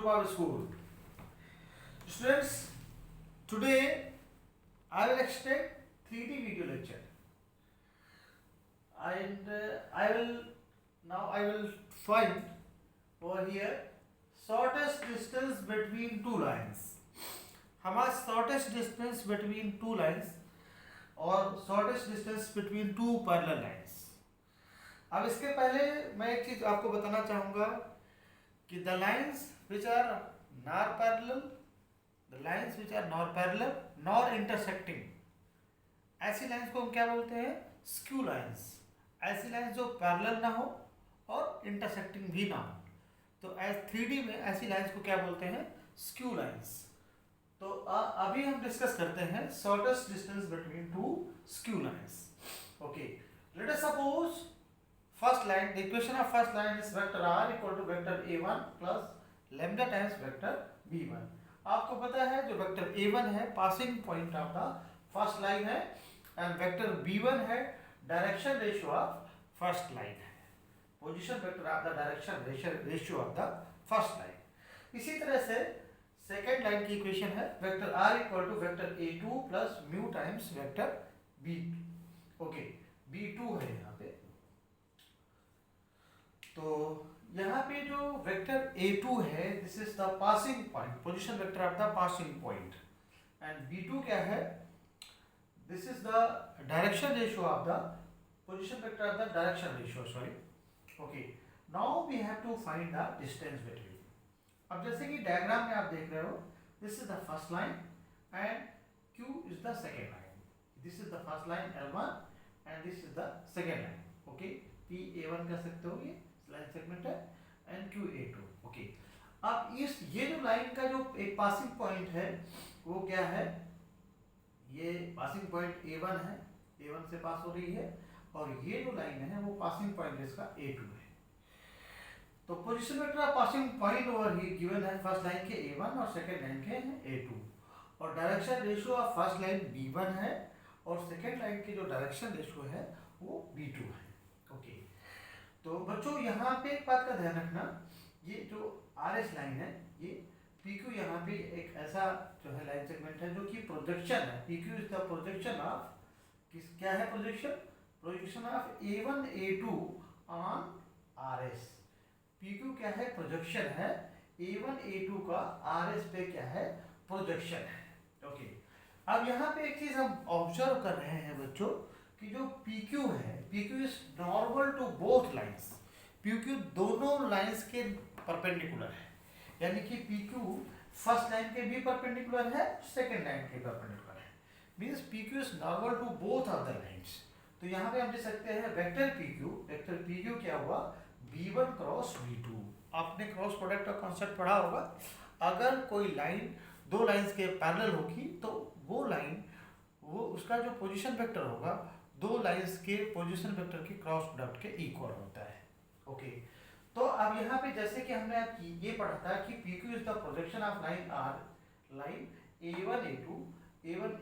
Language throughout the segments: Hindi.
to our school. Students, today I will explain 3D video lecture, and I will find over here shortest distance between two lines. हमारा shortest distance between two lines और shortest distance between two parallel lines. अब इसके पहले मैं एक चीज आपको बताना चाहूंगा कि the lines which are nor parallel nor intersecting, ऐसी लाइंस को हम क्या बोलते हैं? Skew lines. ऐसी लाइंस जो पैरेलल ना हो और इंटरसेक्टिंग भी ना हो, तो 3D में ऐसी लाइंस को क्या बोलते हैं? Skew lines. तो अभी हम डिस्कस करते हैं shortest distance between to skew lines. Okay, late us suppose first line, the equation of first line is vector r equal to vector a1 plus lambda times vector b1. आपको पता है जो वेक्टर a1 है passing point of the first line है, एंड वेक्टर b1 है direction ratio of first line है, position vector of the direction ratio of the first line. इसी तरह से सेकेंड लाइन की इक्वेशन है vector r equal to vector a2 plus mu times vector b2. Okay, b2 है यहाँ पे. तो यहाँ पे जो वेक्टर a2 है, this is the passing point, position vector of the passing point, and b2 क्या है? This is the direction ratio of the position vector of the direction ratio. Sorry. Okay, now we have to find the distance between. अब जैसे कि डायग्राम में आप देख रहे हो, this is the first line and q is the second line. This is the first line L1 and this is the second line. Okay, P-A1 कह सकते हो, ये लाइन सेगमेंट है, एंड Q-A2. ओके, अब ये जो लाइन का जो एक पासिंग पॉइंट है वो क्या है? ये पासिंग पॉइंट A1 है, A1 से पास हो रही है, और ये जो लाइन है वो पासिंग पॉइंट इसका A2 है. तो position vector of passing point over he given है फर्स्ट लाइन के A1 और सेकंड लाइन के हैं A2, और direction ratio of first line B1 है और सेकंड लाइन की जो डायरेक्शन रेशियो है वो B2 है. ओके, तो बच्चों यहाँ पे एक बात का ध्यान रखना, ये जो RS लाइन है, ये PQ यहाँ पे एक ऐसा जो है लाइन सेगमेंट है जो कि प्रोजेक्शन है. PQ is the projection of क्या है? Projection of A1 A2 on RS. PQ क्या है? प्रोजेक्शन है. A1 A2 का RS पे क्या है? प्रोजेक्शन है. ओके, अब यहाँ पे एक चीज हम ऑब्जर्व कर रहे हैं बच्चों कि जो PQ है, PQ is normal to both lines. PQ दोनों लाइंस के परपेंडिकुलर है, यानी कि PQ फर्स्ट लाइन के भी परपेंडिकुलर है, सेकंड लाइन के परपेंडिकुलर है. Means PQ is normal to both of the lines. तो यहाँ पे हम लिख सकते हैं वेक्टर PQ क्या हुआ? B1 cross B2. आपने क्रॉस प्रोडक्ट का कॉन्सेप्ट पढ़ा होगा. अगर कोई लाइन दो लाइंस के पैरेलल होगी तो वो उसका जो पोजीशन वेक्टर होगा दो लाइंस के पोजीशन वेक्टर के क्रॉस प्रोडक्ट के इक्वल होता है. ओके, तो अब यहाँ पे जैसे कि हमने ये पढ़ा था कि PQ is the projection of line A1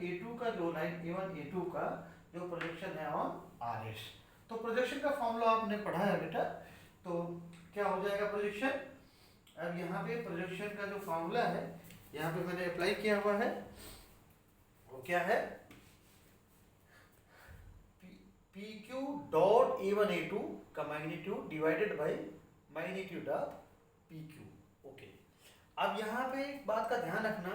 A2 का जो लाइन A1 A2 का जो प्रोजेक्शन है ऑन RS. तो प्रोजेक्शन का फॉर्मूला आपने पढ़ा है बेटा, तो क्या हो जाएगा प्रोजेक्शन? अब यहाँ पे प्रोजेक्शन का जो फॉर्मूला है यहाँ पे मैंने अप्लाई किया हुआ है, वो क्या है? PQ डॉट A1 A2 का magnitude divided by magnitude of PQ. Okay, अब यहाँ पे एक बात का ध्यान रखना,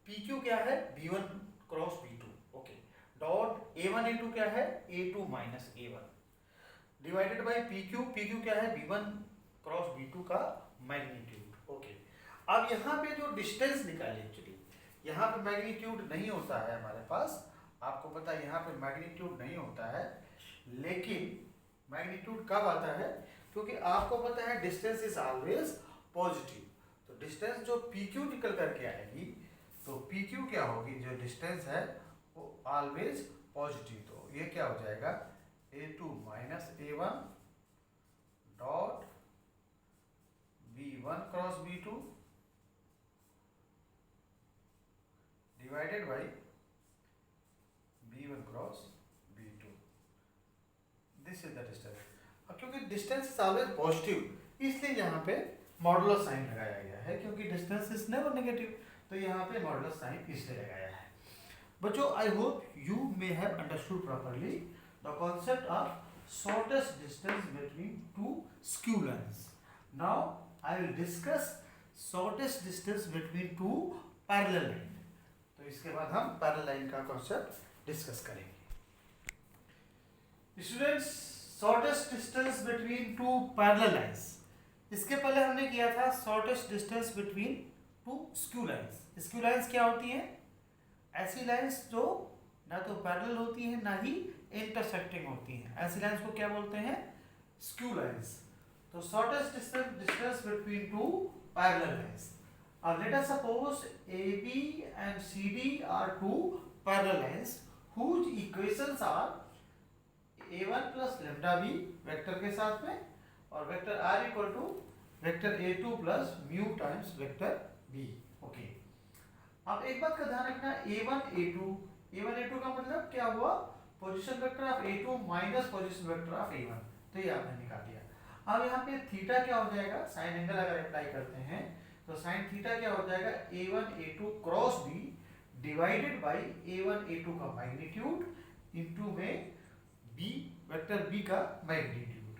PQ क्या है? B1 cross B2. Okay, dot A1 A2 क्या है? A2 minus A1 divided by PQ क्या है? B1 क्रॉस B2 का मैग्नीट्यूड. ओके, अब यहाँ पे जो डिस्टेंस निकाले, एक्चुअली यहाँ पे मैग्नीट्यूड नहीं होता है हमारे पास, आपको पता है यहाँ पे मैग्नीट्यूड नहीं होता है, लेकिन मैग्नीट्यूड कब आता है? क्योंकि आपको पता है डिस्टेंस इज ऑलवेज पॉजिटिव. तो डिस्टेंस जो PQ निकल करके आएगी, तो PQ क्या होगी? जो डिस्टेंस है वो ऑलवेज पॉजिटिव. तो ये क्या हो जाएगा? A2 minus A1 dot B1 cross B2 divided by B1 cross B2. This is the distance. अब क्योंकि डिस्टेंस इज ऑलवेज पॉजिटिव, इसलिए यहाँ पे मॉडुलस साइन लगाया गया है क्योंकि डिस्टेंस इज नेवर नेगेटिव, तो यहाँ पे मॉडुलस साइन इसलिए लगाया है। बच्चों, I hope you may have understood properly the concept of shortest distance between to skew lines. Now I will discuss shortest distance between two parallel line. तो इसके बाद हम पैरेलल लाइन का कॉन्सेप्ट डिस्कस करेंगे। Students, shortest distance between two parallel lines, इसके पहले हमने किया था shortest distance between to skew lines. Skew lines क्या होती हैं? ऐसी लाइन्स जो ना तो पैरेलल होती हैं ना ही इंटरसेक्टिंग होती हैं, ऐसी लाइन्स को क्या बोलते हैं? Skew lines. तो shortest distance between two parallel lines. अब let us suppose AB and CD are two parallel lines whose equations are A1 plus lambda b vector के साथ में और vector R equal to vector A2 plus mu times vector B। Okay, अब एक बात का ध्यान रखना, A1 A2 का मतलब क्या हुआ? Position vector of A2 minus position vector of A1, तो ये आपने निकाल दिया। अब यहाँ पे थीटा क्या हो जाएगा? साइन एंगल अगर अप्लाई करते हैं तो साइन थीटा क्या हो जाएगा? A1 A2 cross B divided by A1 A2 का मैग्नीट्यूड इनटू में B वेक्टर B का मैग्नीट्यूड।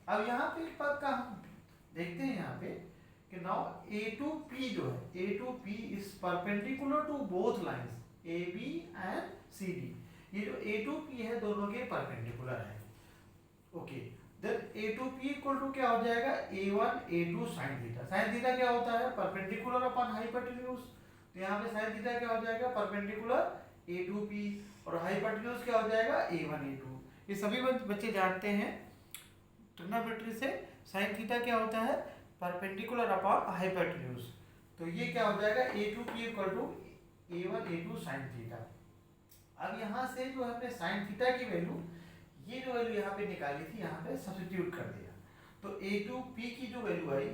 अब यहाँ पे एक बात का हम देखते हैं यहाँ पे कि नाउ A2P जो है, A2P is perpendicular to both lines AB and CD। ये जो A2P है दोनों के परपेंडिकुलर है। Okay, then A2P equal to क्या हो जाएगा? A1 A2 sin theta. sin theta क्या होता है? Perpendicular upon hypotenuse. तो यहाँ पे sin थीटा क्या हो जाएगा? परपेंडिकुलर A2P और हाइपोटेन्यूज क्या हो जाएगा? A1 A2। ये सभी बच्चे जानते हैं ट्रिग्नोमेट्री से, sin थीटा क्या होता है? Perpendicular upon hypotenuse. तो ये क्या हो जाएगा? A2P equal to A1 A2 sin theta. अब यहाँ से जो हमने sin थीटा की वैल्यू, ये जो वैल्यू यहाँ पे निकाली थी, यहाँ पे सब्स्टिट्यूट कर दिया। तो A2P की जो वैल्यू आई,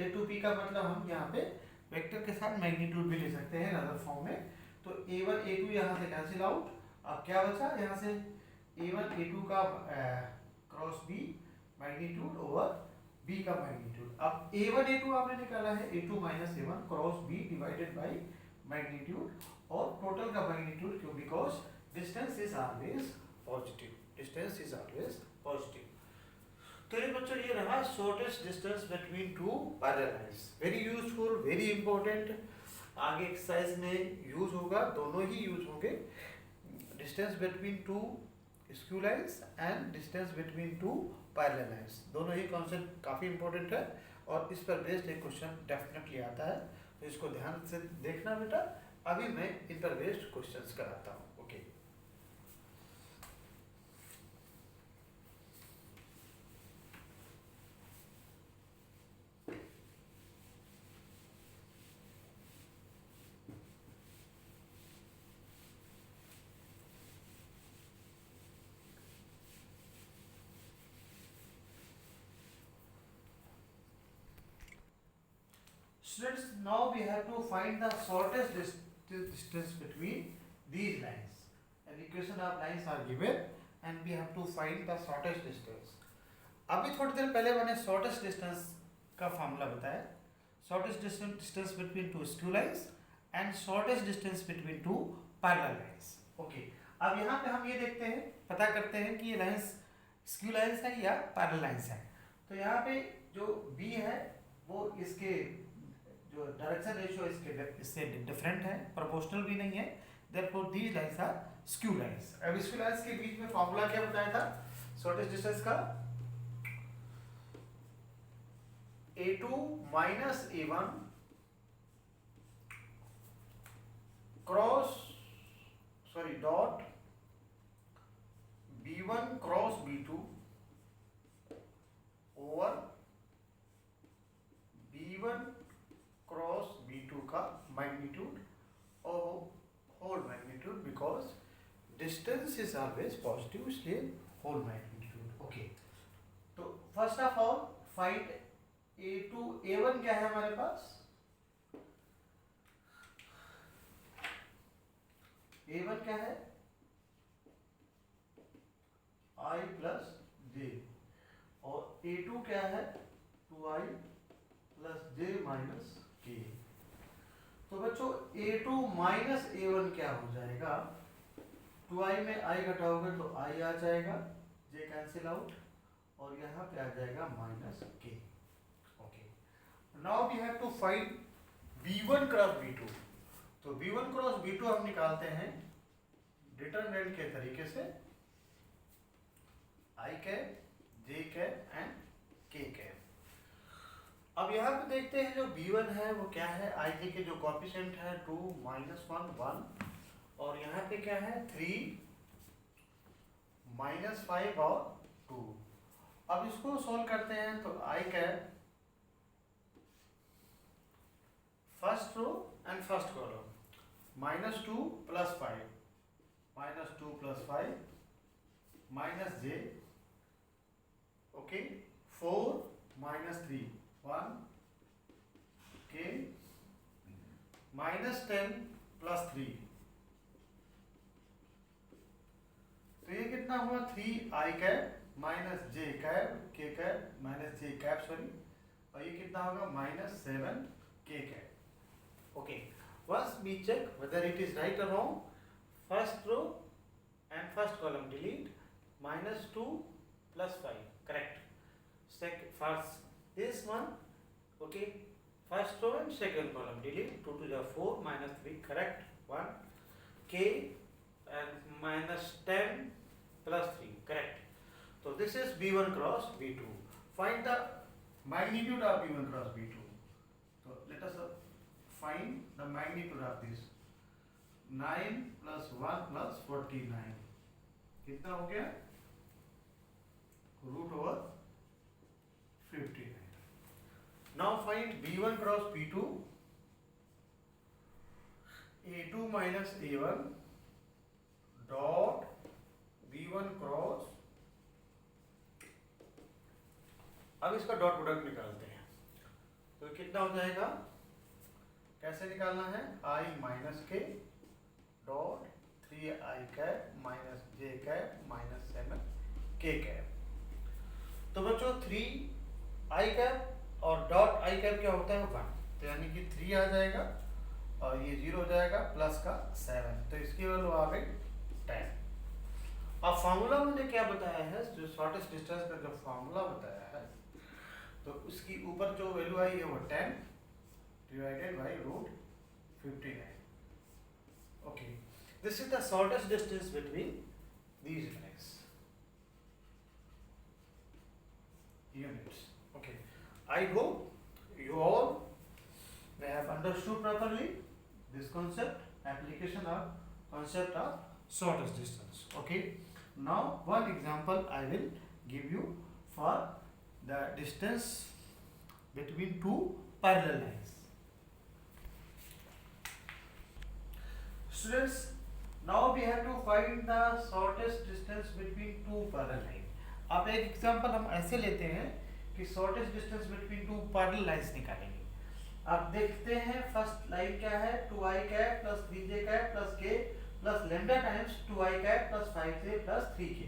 A2P का मतलब हम यहाँ पे वेक्टर के साथ मैग्नीट्यूड भी ले सकते हैं अदर फॉर्म में। तो A1 A2 यहाँ से कैंसिल आउट। अब क्या बचा? यहाँ से A1 A2 का cross B magnitude over B का मैग्नीट्यूड। अब A1 A2 आपने निकाला है, A2 minus A1 cross B divided by magnitude और टोटल का मैग्नीट्यूड, क्यों? Because distance is always positive, distance is always positive. तो ये बच्चों, ये रहा shortest distance between two parallel lines. Very useful, very important, आगे एक्सरसाइज में यूज होगा, दोनों ही यूज होंगे। Distance between to skew lines and distance between two parallel lines, दोनों ही कॉन्सेप्ट काफ़ी इंपॉर्टेंट है और इस पर बेस्ड एक क्वेश्चन डेफिनेटली आता है, तो इसको ध्यान से देखना बेटा। अभी मैं इन पर बेस्ड क्वेश्चंस कराता हूँ। Okay, students, now we have to find the shortest distance between these lines. An equation of lines are given and we have to find the shortest distance. अभी थोड़ी देर पहले मैंने shortest distance का फार्मूला बताया, shortest distance between two skew lines and shortest distance between two parallel lines. Okay, अब यहाँ पे हम ये देखते हैं, पता करते हैं कि ये लाइंस स्क्यू लाइंस है या पैरेलल लाइंस है। तो यहाँ पे जो B है वो इसके जो डायरेक्शन रेशियो इससे डिफरेंट है, प्रोपोर्शनल भी नहीं है, therefore these lines are skew lines. अब स्क्यू लाइंस के बीच में फॉर्मूला क्या बताया था शॉर्टेस्ट डिस्टेंस का? A2 minus A1 dot B1 cross B2 over B1 cross B2 का मैग्नीट्यूड और whole magnitude, because distance is always positive, इसलिए होल मैग्नीट्यूड। ओके, तो first of all find A2 A1 क्या है हमारे पास? A1 क्या है? I प्लस J और A2 क्या है? 2I प्लस जे माइनस के। तो बच्चों A2 माइनस A1 क्या हो जाएगा, 2i में i घटाओगे तो i आ जाएगा, j कैंसिल आउट, और यहाँ पे आ जाएगा minus k। Okay, now we have to find B1 cross B2। तो B1 क्रॉस B2 हम निकालते हैं डिटरमिनेंट के तरीके से, i cap, j cap and k cap. अब यहाँ पे देखते हैं जो B1 है वो क्या है, ij के जो कॉफिशिएंट है 2 -1 1, और यहाँ पे क्या है 3 -5 और 2। अब इसको सोल्व करते हैं तो i cap first row and first column -2 + 5 -2 + 5 -j, okay, 4 -3 1 k -10 + 3। तो ये कितना हुआ 3i cap -j cap k cap -j cap sorry, और ये कितना होगा -7 k cap. Okay, once we check whether it is right or wrong, first row and first column delete, -2 + 5 correct, first this one, okay, first row and second column delete, 2 to the 4 -3 correct, 1 k and -10 + 3 correct. So this is B1 cross B2. Find the magnitude of B1 cross B2. So let us find the magnitude of this, 9 + 1 + 49 कितना हो गया, √59। Now find B1 cross B2, A2 minus A1 dot B1 cross, अब इसका डॉट प्रोडक्ट निकालते हैं। तो कितना हो जाएगा, कैसे निकालना है, i - k dot 3i cap -j cap -7 k cap. तो बच्चों 3i कैप और डॉट i कैप क्या होता है 1, तो यानी कि 3 आ जाएगा और ये 0 हो जाएगा, प्लस का 7, तो इसकी वैल्यू आ गई 10। अब फार्मूला मैंने क्या बताया है, जो शॉर्टेस्ट डिस्टेंस का जो फार्मूला बताया है, तो उसकी ऊपर जो वैल्यू आई है वो 10 divided by √59। Okay, this is the shortest distance between these units. Okay, I hope you all may have understood properly this concept, application of concept of shortest distance. Okay, now one example I will give you for the distance between two parallel lines. Students, now we have to find the shortest distance between two parallel lines. अब एक एग्जांपल हम ऐसे लेते हैं कि shortest distance between two parallel lines निकालेंगे। अब देखते हैं फर्स्ट लाइन क्या है, 2i cap + 3j cap + k + lambda times 2i cap + 5j + 3k।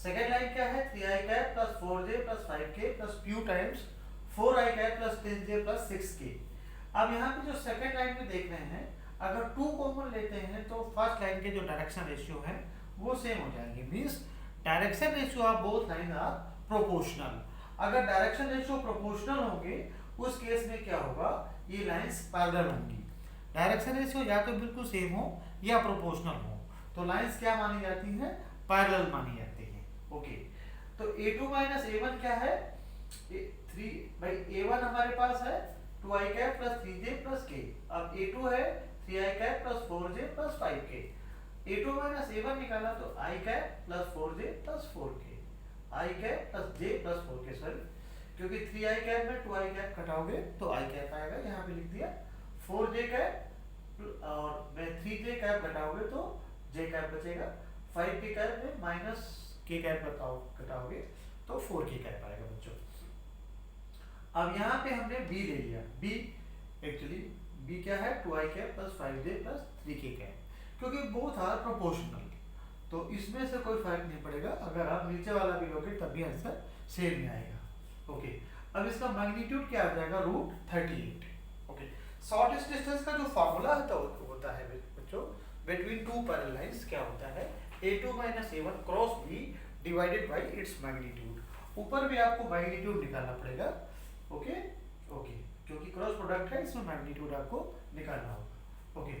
Second line क्या है, 3i cap + 4j + 5k + q times 4i cap + 10j + 6k। अब यहाँ पे जो सेकेंड लाइन में देख रहे हैं, अगर 2 कॉमन लेते हैं तो फर्स्ट लाइन के जो डायरेक्शन रेशियो है वो सेम हो जाएंगे, means direction ratio of both line are proportional. अगर डायरेक्शन रेशियो प्रोपोर्शनल होंगे उस केस में क्या होगा, ये लाइंस पैरेलल होंगी। डायरेक्शन रेशियो या तो बिल्कुल सेम हो या प्रोपोर्शनल हो, तो लाइंस क्या मानी जाती हैं, पैरेलल मानी जाती हैं। ओके, तो A2 - A1 क्या है, 3/A1 हमारे पास है 2i कैप + 3j + k। अब A2 है 3i cap + 4j + 5k। A2 - A1 निकाला तो i cap + 4j + 4k, i cap + j + 4k sorry, क्योंकि 3i कैप में 2i कैप घटाओगे तो i कैप आएगा, यहाँ पे लिख दिया 4j कैप, और में 3j कैप घटाओगे तो j कैप बचेगा, 5k कैप में -k कैप घटाओगे तो 4k कैप आएगा बच्चों। अब यहाँ पे हमने b ले लिया, b एक्चुअली b क्या है, 2i cap + 5j + 3k cap, क्योंकि बोथ आर प्रोपोर्शनल, तो इसमें से कोई फर्क नहीं पड़ेगा। अगर आप नीचे वाला भी लोगे तब भी आंसर सेम ही आएगा। ओके, अब इसका मैग्नीट्यूड क्या आ जाएगा, √38। ओके, शॉर्टेस्ट डिस्टेंस का जो फॉर्मूला होता है बच्चों बिटवीन टू पैरेलल लाइंस क्या होता है, a2 minus a1 cross b divided by its magnitude. ऊपर भी आपको मैग्नीट्यूड निकालना पड़ेगा। ओके ओके, क्योंकि क्रॉस प्रोडक्ट है इसमें मैग्नीट्यूड आपको निकालना होगा। ओके,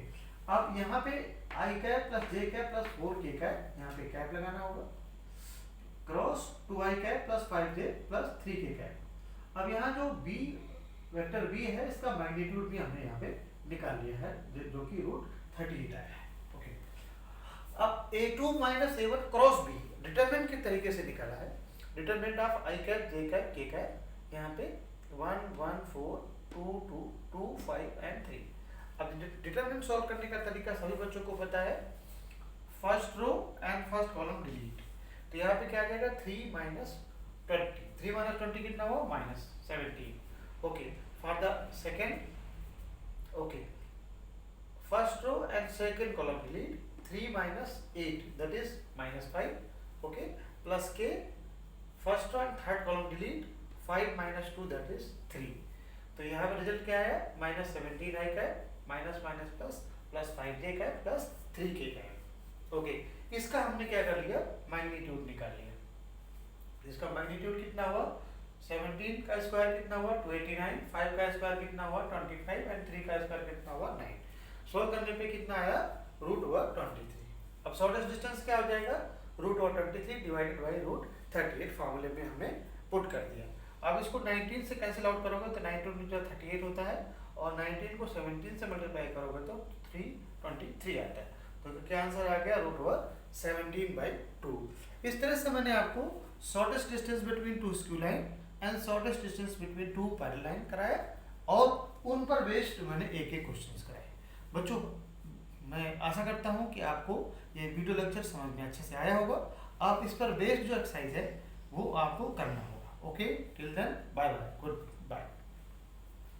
अब यहाँ पे i cap plus j cap plus 4k cap, यहाँ पे कैप लगाना होगा, cross 2i cap plus 5j plus 3k cap. अब यहाँ जो b वेक्टर b है इसका मैग्नीट्यूड भी हमने यहाँ पे निकाल लिया है, जो कि √38 आया है। ओके, अब a2 minus a1 cross b determinant के तरीके से निकाला है। Determinant of i cap j cap k cap, यहाँ पे 1 1 4 2 2 2 5 एंड 3। अब डिटरमिनेंट सॉल्व करने का तरीका सभी बच्चों को पता है, first row and first column delete. तो यहाँ पे क्या आ जाएगा 3 माइनस 20, 3 माइनस 20 कितना हुआ, -17। Okay, for the second, okay, first row and second column delete, 3 minus 8 that is -5। Okay, plus के first row and third column delete, 5 minus 2 that is 3। तो यहाँ पे रिजल्ट क्या है, -17 I cap minus minus plus plus 5j cap plus 3k cap. Okay, इसका हमने क्या कर लिया, मैग्नीट्यूड निकाल लिया। इसका मैग्नीट्यूड कितना हुआ, 17 का स्क्वायर कितना हुआ 289, 5 का स्क्वायर कितना हुआ 25 एंड 3 का स्क्वायर कितना हुआ 9। सोल्व करने पे कितना आया, √23। अब शॉर्टेस्ट डिस्टेंस क्या हो जाएगा, √23 डिवाइडेड बाई √38 फॉर्मूले में हमने पुट कर दिया। अब इसको 19 से कैंसिल आउट करोगे तो 19 जो 38 होता है, और 19 को 17 से मल्टीप्लाई करोगे तो 323 आता है। तो क्या आंसर आ गया, √17/2। इस तरह से मैंने आपको shortest distance between to skew line and shortest distance between two parallel line कराया, और उन पर बेस्ड मैंने एक एक क्वेश्चंस कराए। बच्चों, मैं आशा करता हूं कि आपको ये वीडियो लेक्चर समझ में अच्छे से आया होगा। आप इस पर बेस्ड जो एक्सरसाइज है वो आपको करना होगा। Okay, till then bye bye, good bye.